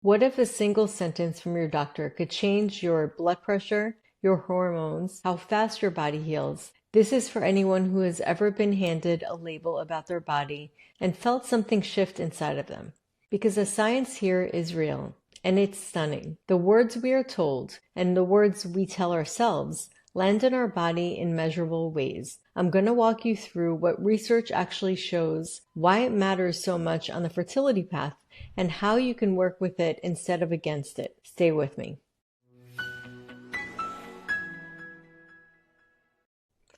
What if a single sentence from your doctor could change your blood pressure, your hormones, how fast your body heals? This is for anyone who has ever been handed a label about their body and felt something shift inside of them. Because the science here is real, and it's stunning. The words we are told and the words we tell ourselves land in our body in measurable ways. I'm going to walk you through what research actually shows, why it matters so much on the fertility path, and how you can work with it instead of against it. Stay with me.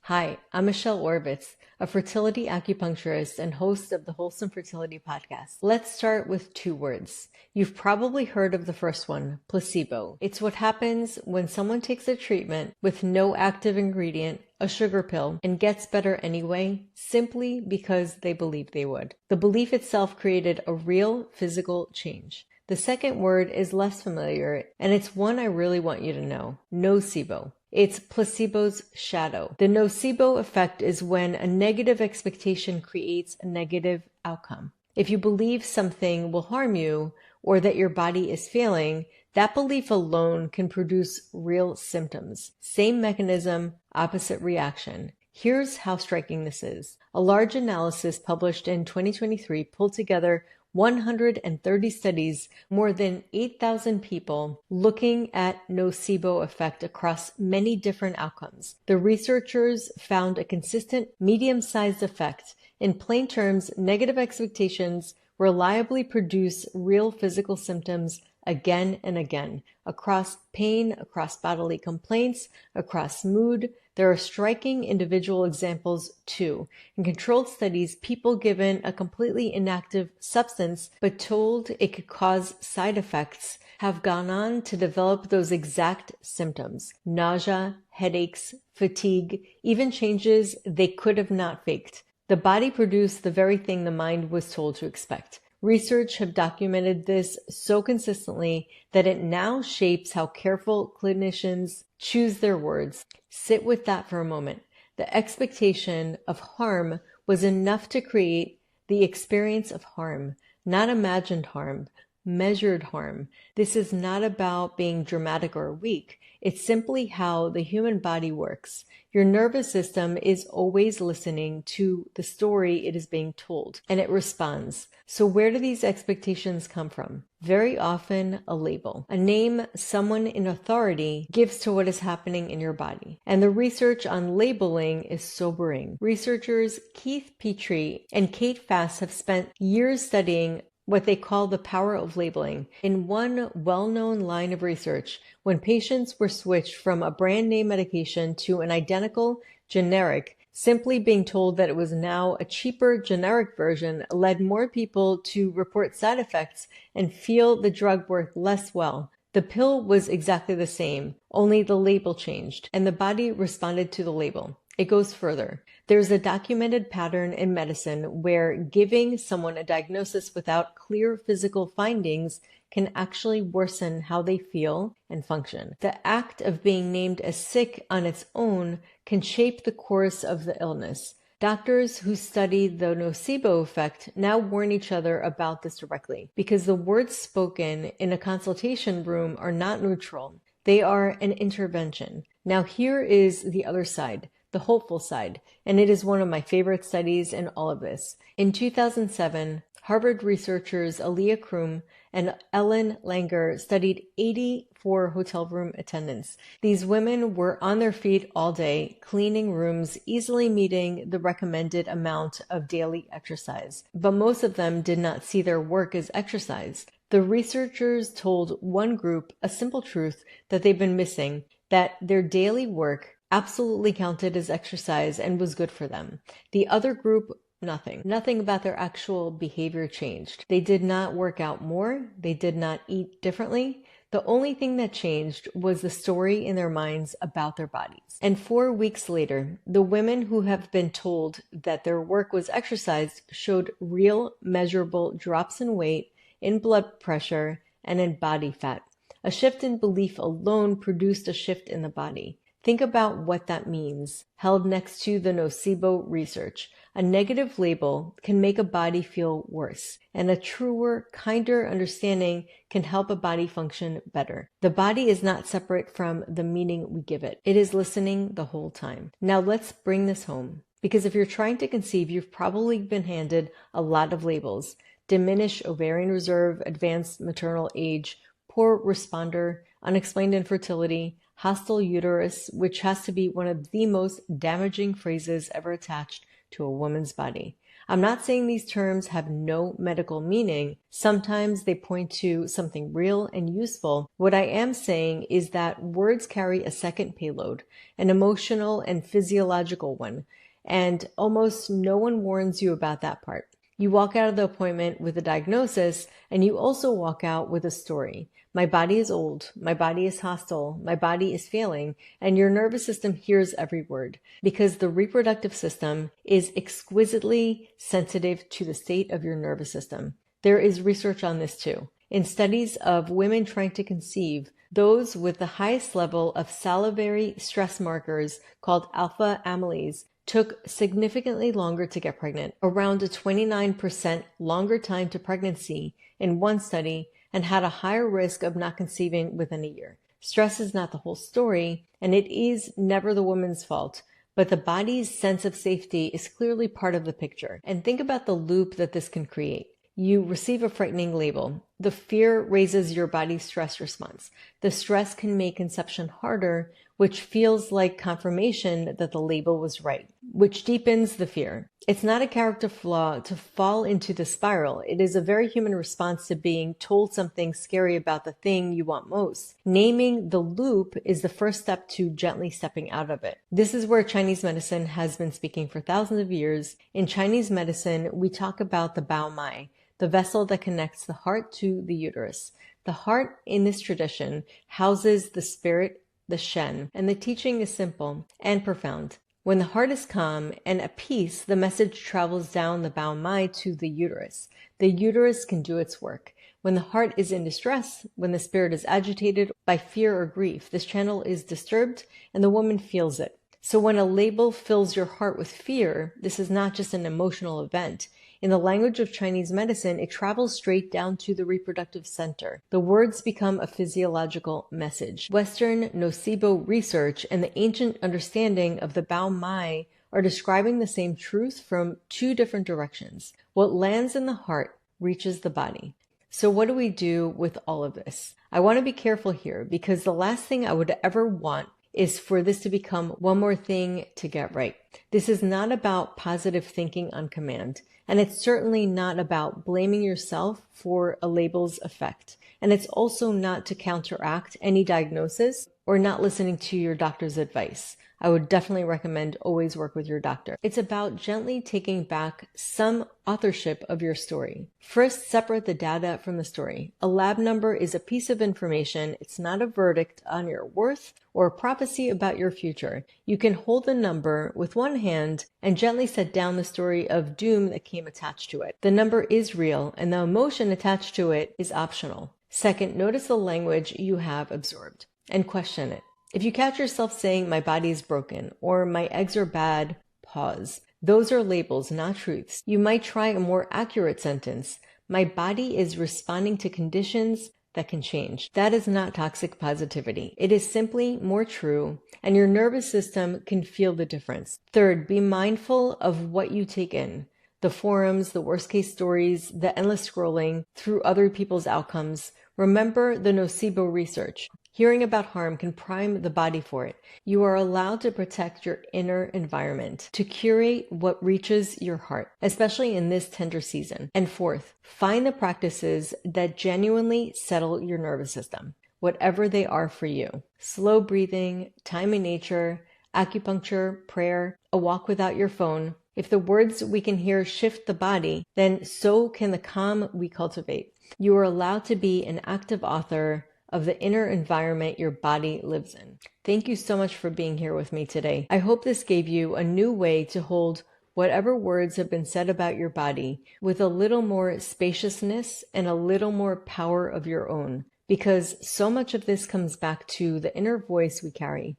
Hi, I'm Michelle Orbitz, a fertility acupuncturist and host of the Wholesome Fertility Podcast. Let's start with two words. You've probably heard of the first one, placebo. It's what happens when someone takes a treatment with no active ingredient, a sugar pill, and gets better anyway, simply because they believed they would. The belief itself created a real physical change. The second word is less familiar, and it's one I really want you to know, nocebo. It's placebo's shadow. The nocebo effect is when a negative expectation creates a negative outcome. If you believe something will harm you or that your body is failing, that belief alone can produce real symptoms. Same mechanism, opposite reaction. Here's how striking this is. A large analysis published in 2023 pulled together 130 studies, more than 8,000 people, looking at nocebo effect across many different outcomes. The researchers found a consistent medium-sized effect. In plain terms, negative expectations reliably produce real physical symptoms again and again, across pain, across bodily complaints, across mood. There are striking individual examples too. In controlled studies, people given a completely inactive substance but told it could cause side effects have gone on to develop those exact symptoms: nausea, headaches, fatigue, even changes they could have not faked. The body produced the very thing the mind was told to expect. Research have documented this so consistently that it now shapes how careful clinicians choose their words. Sit with that for a moment. The expectation of harm was enough to create the experience of harm, not imagined harm, measured harm. This is not about being dramatic or weak. It's simply how the human body works. Your nervous system is always listening to the story it is being told, and it responds. So where do these expectations come from? Very often, a label, a name someone in authority gives to what is happening in your body. And the research on labeling is sobering. Researchers Keith Petrie and Kate Fass have spent years studying what they call the power of labeling. In one well-known line of research, when patients were switched from a brand name medication to an identical generic, simply being told that it was now a cheaper generic version led more people to report side effects and feel the drug worked less well. The pill was exactly the same, only the label changed, and the body responded to the label. It goes further. There's a documented pattern in medicine where giving someone a diagnosis without clear physical findings can actually worsen how they feel and function. The act of being named as sick on its own can shape the course of the illness. Doctors who study the nocebo effect now warn each other about this directly, because the words spoken in a consultation room are not neutral. They are an intervention. Now here is the other side, the hopeful side, and it is one of my favorite studies in all of this. In 2007, Harvard researchers Aaliyah Krum and Ellen Langer studied 84 hotel room attendants. These women were on their feet all day, cleaning rooms, easily meeting the recommended amount of daily exercise. But most of them did not see their work as exercise. The researchers told one group a simple truth that they've been missing, that their daily work absolutely counted as exercise and was good for them. The other group, nothing. Nothing about their actual behavior changed. They did not work out more. They did not eat differently. The only thing that changed was the story in their minds about their bodies. And 4 weeks later, the women who have been told that their work was exercise showed real, measurable drops in weight, in blood pressure, and in body fat. A shift in belief alone produced a shift in the body. Think about what that means, held next to the nocebo research. A negative label can make a body feel worse, and a truer, kinder understanding can help a body function better. The body is not separate from the meaning we give it. It is listening the whole time. Now let's bring this home, because if you're trying to conceive, you've probably been handed a lot of labels: diminished ovarian reserve, advanced maternal age, poor responder, unexplained infertility, hostile uterus, which has to be one of the most damaging phrases ever attached to a woman's body. I'm not saying these terms have no medical meaning. Sometimes they point to something real and useful. What I am saying is that words carry a second payload, an emotional and physiological one, and almost no one warns you about that part. You walk out of the appointment with a diagnosis, and you also walk out with a story. My body is old, my body is hostile, my body is failing, and your nervous system hears every word, because the reproductive system is exquisitely sensitive to the state of your nervous system. There is research on this too. In studies of women trying to conceive, those with the highest level of salivary stress markers called alpha amylase took significantly longer to get pregnant, around a 29% longer time to pregnancy in one study, and had a higher risk of not conceiving within a year. Stress is not the whole story, and it is never the woman's fault, but the body's sense of safety is clearly part of the picture. And think about the loop that this can create. You receive a frightening label. The fear raises your body's stress response. The stress can make conception harder, which feels like confirmation that the label was right, which deepens the fear. It's not a character flaw to fall into the spiral. It is a very human response to being told something scary about the thing you want most. Naming the loop is the first step to gently stepping out of it. This is where Chinese medicine has been speaking for thousands of years. In Chinese medicine, we talk about the Bao Mai, the vessel that connects the heart to the uterus. The heart in this tradition houses the spirit, the Shen, and the teaching is simple and profound. When the heart is calm and at peace, the message travels down the Bao Mai to the uterus. The uterus can do its work. When the heart is in distress, when the spirit is agitated by fear or grief, this channel is disturbed and the woman feels it. So when a label fills your heart with fear, this is not just an emotional event. In the language of Chinese medicine, it travels straight down to the reproductive center. The words become a physiological message. Western nocebo research and the ancient understanding of the Bao Mai are describing the same truth from two different directions. What lands in the heart reaches the body. So what do we do with all of this? I want to be careful here, because the last thing I would ever want is for this to become one more thing to get right. This is not about positive thinking on command. And it's certainly not about blaming yourself for a label's effect. And it's also not to counteract any diagnosis or not listening to your doctor's advice. I would definitely recommend always work with your doctor. It's about gently taking back some authorship of your story. First, separate the data from the story. A lab number is a piece of information. It's not a verdict on your worth or a prophecy about your future. You can hold the number with one hand and gently set down the story of doom that came attached to it. The number is real, and the emotion attached to it is optional. Second, notice the language you have absorbed and question it. If you catch yourself saying, "My body is broken," or "My eggs are bad," pause. Those are labels, not truths. You might try a more accurate sentence. "My body is responding to conditions that can change." That is not toxic positivity. It is simply more true, and your nervous system can feel the difference. Third, be mindful of what you take in. The forums, the worst case stories, the endless scrolling through other people's outcomes. Remember the nocebo research. Hearing about harm can prime the body for it. You are allowed to protect your inner environment, to curate what reaches your heart, especially in this tender season. And fourth, find the practices that genuinely settle your nervous system, whatever they are for you. Slow breathing, time in nature, acupuncture, prayer, a walk without your phone. If the words we can hear shift the body, then so can the calm we cultivate. You are allowed to be an active author of the inner environment your body lives in. Thank you so much for being here with me today. I hope this gave you a new way to hold whatever words have been said about your body with a little more spaciousness and a little more power of your own, because so much of this comes back to the inner voice we carry.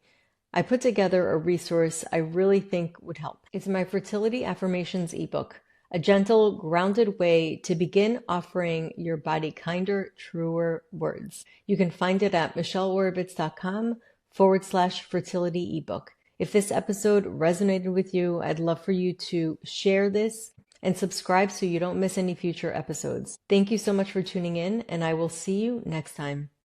I put together a resource I really think would help. It's my Fertility Affirmations ebook, a gentle, grounded way to begin offering your body kinder, truer words. You can find it at michelleorbitz.com/fertility ebook. If this episode resonated with you, I'd love for you to share this and subscribe so you don't miss any future episodes. Thank you so much for tuning in, and I will see you next time.